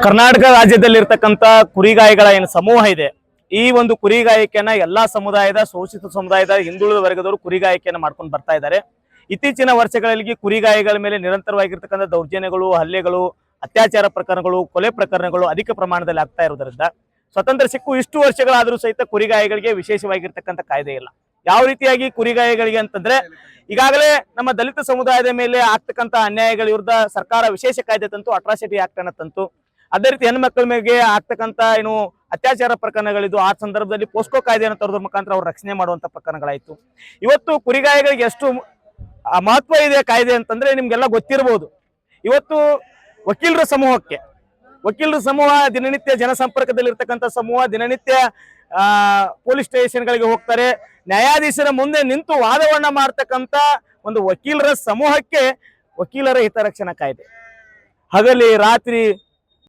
ಕರ್ನಾಟಕ ರಾಜ್ಯದಲ್ಲಿರ್ತಕ್ಕಂಥ ಕುರಿಗಾಯಿಗಳ ಏನು ಸಮೂಹ ಇದೆ, ಈ ಒಂದು ಕುರಿಗಾಯಿಕೆಯನ್ನ ಎಲ್ಲಾ ಸಮುದಾಯದ, ಶೋಷಿತ ಸಮುದಾಯದ, ಹಿಂದುಳಿದ ವರ್ಗದವರು ಕುರಿಗಾಯಿಕೆಯನ್ನ ಮಾಡ್ಕೊಂಡು ಬರ್ತಾ ಇದ್ದಾರೆ. ಇತ್ತೀಚಿನ ವರ್ಷಗಳಲ್ಲಿ ಕುರಿಗಾಯಿಗಳ ಮೇಲೆ ನಿರಂತರವಾಗಿರ್ತಕ್ಕಂಥ ದೌರ್ಜನ್ಯಗಳು, ಹಲ್ಲೆಗಳು, ಅತ್ಯಾಚಾರ ಪ್ರಕರಣಗಳು, ಕೊಲೆ ಪ್ರಕರಣಗಳು ಅಧಿಕ ಪ್ರಮಾಣದಲ್ಲಿ ಆಗ್ತಾ ಇರೋದ್ರಿಂದ ಸ್ವತಂತ್ರ ಸಿಕ್ಕು ಇಷ್ಟು ವರ್ಷಗಳಾದರೂ ಸಹಿತ ಕುರಿಗಾಯಿಗಳಿಗೆ ವಿಶೇಷವಾಗಿರ್ತಕ್ಕಂಥ ಕಾಯ್ದೆ ಇಲ್ಲ. ಯಾವ ರೀತಿಯಾಗಿ ಕುರಿಗಾಯಿಗಳಿಗೆ ಅಂತಂದ್ರೆ, ಈಗಾಗಲೇ ನಮ್ಮ ದಲಿತ ಸಮುದಾಯದ ಮೇಲೆ ಆಗ್ತಕ್ಕಂಥ ಅನ್ಯಾಯಗಳ ವಿರುದ್ಧ ಸರ್ಕಾರ ವಿಶೇಷ ಕಾಯ್ದೆ ತಂತು, ಅಟ್ರಾಸಿಟಿ ಆಕ್ಟ್ ಅನ್ನ ತಂತು. ಅದೇ ರೀತಿ ಹೆಣ್ಮಕ್ಳ ಮೇಲೆ ಆಗ್ತಕ್ಕಂಥ ಏನು ಅತ್ಯಾಚಾರ ಪ್ರಕರಣಗಳಿದ್ದು ಆ ಸಂದರ್ಭದಲ್ಲಿ ಪೋಸ್ಕೋ ಕಾಯ್ದೆಯನ್ನು ತರೋದ್ರ ಮುಖಾಂತರ ಅವ್ರು ರಕ್ಷಣೆ ಮಾಡುವಂತ ಪ್ರಕರಣಗಳಾಯ್ತು. ಇವತ್ತು ಕುರಿಗಾಯಿಗಳಿಗೆ ಎಷ್ಟು ಮಹತ್ವ ಇದೆ ಕಾಯ್ದೆ ಅಂತಂದ್ರೆ ನಿಮ್ಗೆಲ್ಲ ಗೊತ್ತಿರಬಹುದು. ಇವತ್ತು ವಕೀಲರ ಸಮೂಹ ದಿನನಿತ್ಯ ಜನಸಂಪರ್ಕದಲ್ಲಿರ್ತಕ್ಕಂಥ ಸಮೂಹ ದಿನನಿತ್ಯ ಪೊಲೀಸ್ ಸ್ಟೇಷನ್ಗಳಿಗೆ ಹೋಗ್ತಾರೆ. ನ್ಯಾಯಾಧೀಶರ ಮುಂದೆ ನಿಂತು ವಾದವನ್ನ ಮಾಡ್ತಕ್ಕಂಥ ಒಂದು ವಕೀಲರ ಸಮೂಹಕ್ಕೆ ವಕೀಲರ ಹಿತರಕ್ಷಣಾ ಕಾಯ್ದೆ ಹಗಲಿ ರಾತ್ರಿ